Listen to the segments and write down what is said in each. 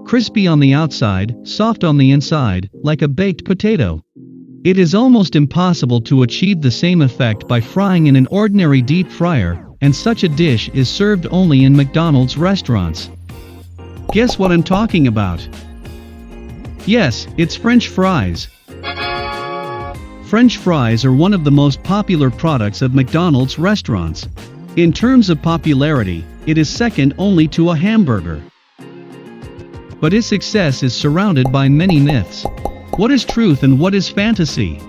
Crispy on the outside, soft on the inside, like a baked potato. It is almost impossible to achieve the same effect by frying in an ordinary deep fryer, and such a dish is served only in McDonald's restaurants. Guess what I'm talking about? Yes, it's French fries. French fries are one of the most popular products of McDonald's restaurants. In terms of popularity, it is second only to a hamburger. But its success is surrounded by many myths. What is truth and what is fantasy?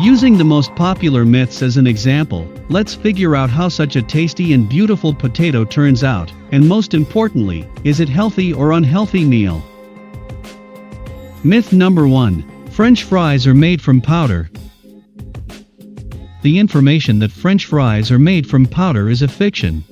Using the most popular myths as an example, let's figure out how such a tasty and beautiful potato turns out, and most importantly, is it healthy or unhealthy meal? Myth number 1. French fries are made from powder. The information that French fries are made from powder is a fiction.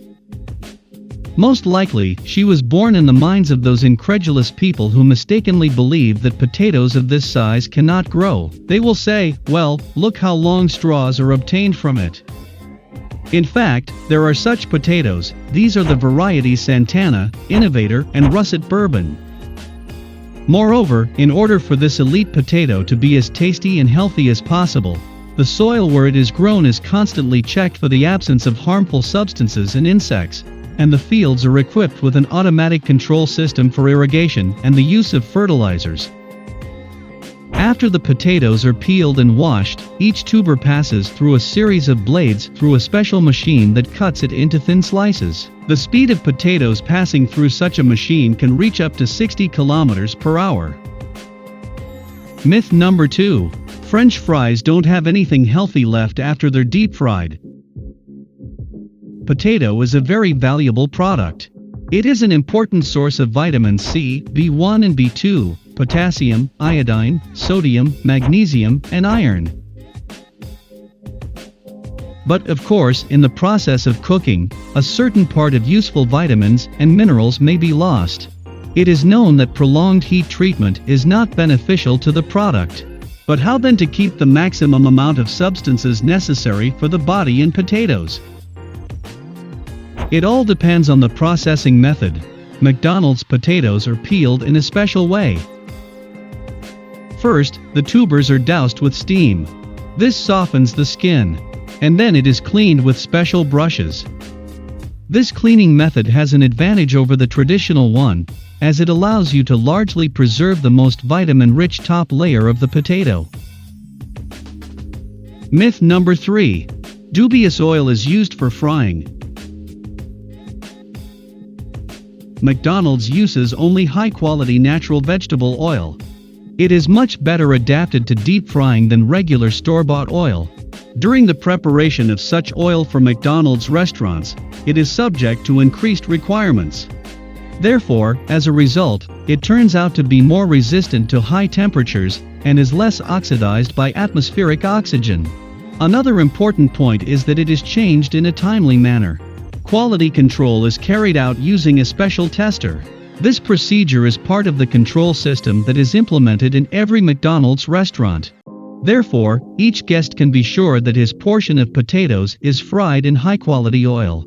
Most likely, she was born in the minds of those incredulous people who mistakenly believe that potatoes of this size cannot grow. They will say, well, look how long straws are obtained from it. In fact, there are such potatoes. These are the varieties Santana, Innovator, and Russet Bourbon. Moreover, in order for this elite potato to be as tasty and healthy as possible, the soil where it is grown is constantly checked for the absence of harmful substances and insects, and the fields are equipped with an automatic control system for irrigation and the use of fertilizers. After the potatoes are peeled and washed, each tuber passes through a series of blades through a special machine that cuts it into thin slices. The speed of potatoes passing through such a machine can reach up to 60 kilometers per hour. Myth number 2. French fries don't have anything healthy left after they're deep fried. Potato is a very valuable product. It is an important source of vitamins C, B1 and B2, potassium, iodine, sodium, magnesium, and iron. But of course, in the process of cooking, a certain part of useful vitamins and minerals may be lost. It is known that prolonged heat treatment is not beneficial to the product. But how then to keep the maximum amount of substances necessary for the body in potatoes? It all depends on the processing method. McDonald's potatoes are peeled in a special way. First, the tubers are doused with steam. This softens the skin, and then it is cleaned with special brushes. This cleaning method has an advantage over the traditional one, as it allows you to largely preserve the most vitamin-rich top layer of the potato. Myth number 3. Dubious oil is used for frying. McDonald's uses only high-quality natural vegetable oil. It is much better adapted to deep frying than regular store-bought oil. During the preparation of such oil for McDonald's restaurants, it is subject to increased requirements. Therefore, as a result, it turns out to be more resistant to high temperatures and is less oxidized by atmospheric oxygen. Another important point is that it is changed in a timely manner. Quality control is carried out using a special tester. This procedure is part of the control system that is implemented in every McDonald's restaurant. Therefore, each guest can be sure that his portion of potatoes is fried in high-quality oil.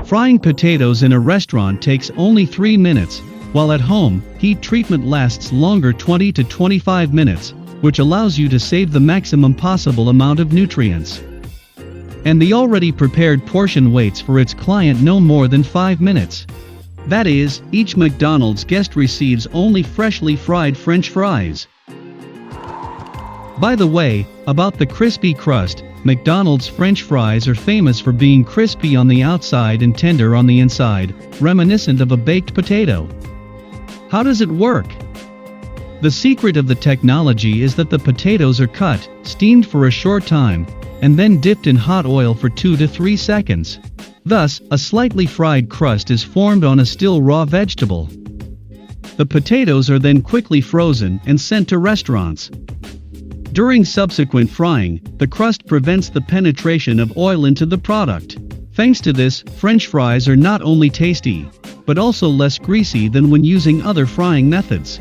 Frying potatoes in a restaurant takes only 3 minutes, while at home, heat treatment lasts longer, 20 to 25 minutes, which allows you to save the maximum possible amount of nutrients. And the already prepared portion waits for its client no more than 5 minutes. That is, each McDonald's guest receives only freshly fried French fries. By the way, about the crispy crust, McDonald's French fries are famous for being crispy on the outside and tender on the inside, reminiscent of a baked potato. How does it work? The secret of the technology is that the potatoes are cut, steamed for a short time, and then dipped in hot oil for 2 to 3 seconds. Thus, a slightly fried crust is formed on a still raw vegetable. The potatoes are then quickly frozen and sent to restaurants. During subsequent frying, the crust prevents the penetration of oil into the product. Thanks to this, French fries are not only tasty, but also less greasy than when using other frying methods.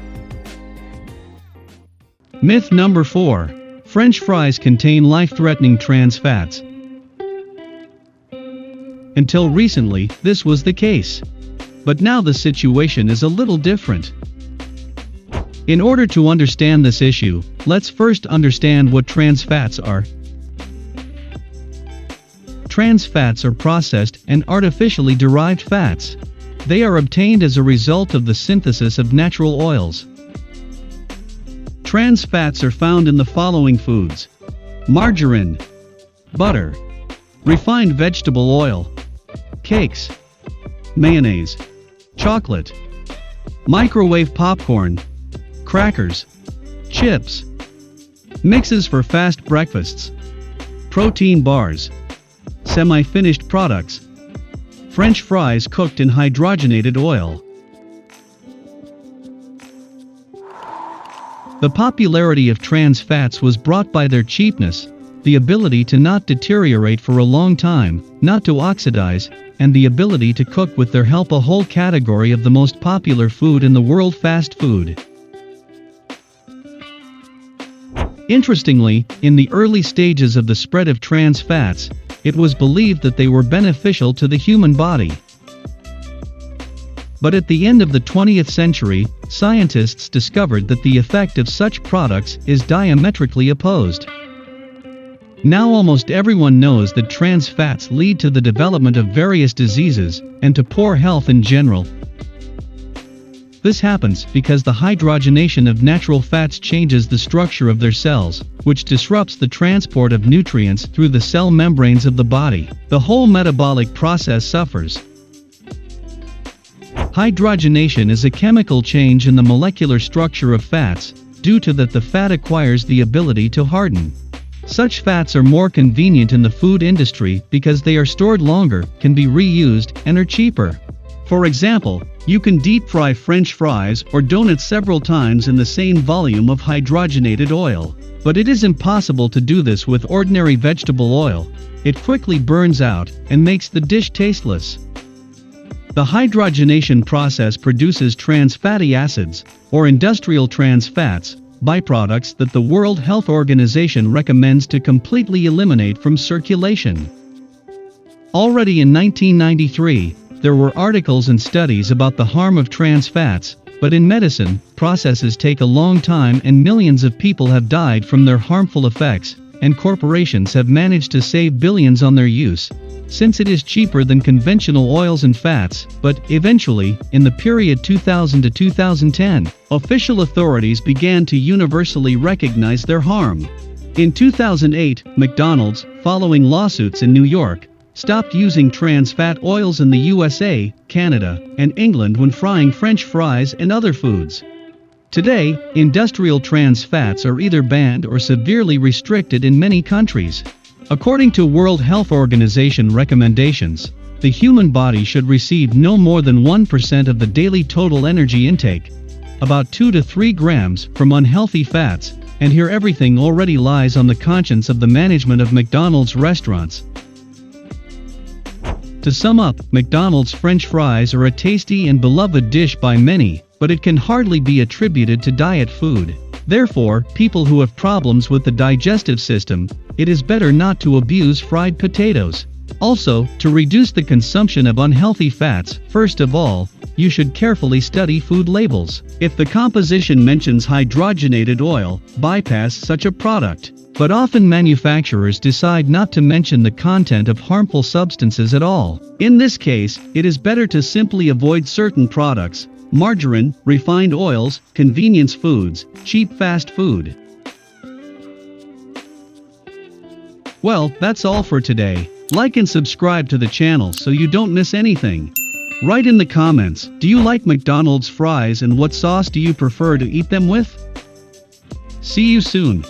Myth number 4. French fries contain life-threatening trans fats. Until recently, this was the case. But now the situation is a little different. In order to understand this issue, let's first understand what trans fats are. Trans fats are processed and artificially derived fats. They are obtained as a result of the synthesis of natural oils. Trans fats are found in the following foods: margarine, butter, refined vegetable oil, cakes, mayonnaise, chocolate, microwave popcorn, crackers, chips, mixes for fast breakfasts, protein bars, semi-finished products, French fries cooked in hydrogenated oil. The popularity of trans fats was brought by their cheapness, the ability to not deteriorate for a long time, not to oxidize, and the ability to cook with their help. A whole category of the most popular food in the world: fast food. Interestingly, in the early stages of the spread of trans fats, it was believed that they were beneficial to the human body. But at the end of the 20th century, scientists discovered that the effect of such products is diametrically opposed. Now almost everyone knows that trans fats lead to the development of various diseases, and to poor health in general. This happens because the hydrogenation of natural fats changes the structure of their cells, which disrupts the transport of nutrients through the cell membranes of the body. The whole metabolic process suffers. Hydrogenation is a chemical change in the molecular structure of fats, due to that the fat acquires the ability to harden. Such fats are more convenient in the food industry because they are stored longer, can be reused, and are cheaper. For example, you can deep fry French fries or donuts several times in the same volume of hydrogenated oil. But it is impossible to do this with ordinary vegetable oil. It quickly burns out and makes the dish tasteless. The hydrogenation process produces trans fatty acids, or industrial trans fats, byproducts that the World Health Organization recommends to completely eliminate from circulation. Already in 1993, there were articles and studies about the harm of trans fats, but in medicine, processes take a long time and millions of people have died from their harmful effects, and corporations have managed to save billions on their use, since it is cheaper than conventional oils and fats. But eventually, in the period 2000 to 2010, official authorities began to universally recognize their harm. In 2008, McDonald's, following lawsuits in New York, stopped using trans fat oils in the USA, Canada, and England when frying French fries and other foods. Today, industrial trans fats are either banned or severely restricted in many countries. According to World Health Organization recommendations, the human body should receive no more than 1% of the daily total energy intake, about 2 to 3 grams, from unhealthy fats, and here everything already lies on the conscience of the management of McDonald's restaurants. To sum up, McDonald's French fries are a tasty and beloved dish by many, but it can hardly be attributed to diet food. Therefore, people who have problems with the digestive system, it is better not to abuse fried potatoes. Also, to reduce the consumption of unhealthy fats, first of all, you should carefully study food labels. If the composition mentions hydrogenated oil, bypass such a product. But often manufacturers decide not to mention the content of harmful substances at all. In this case, it is better to simply avoid certain products: margarine, refined oils, convenience foods, cheap fast food. Well, that's all for today. Like and subscribe to the channel so you don't miss anything. Write in the comments, do you like McDonald's fries and what sauce do you prefer to eat them with? See you soon.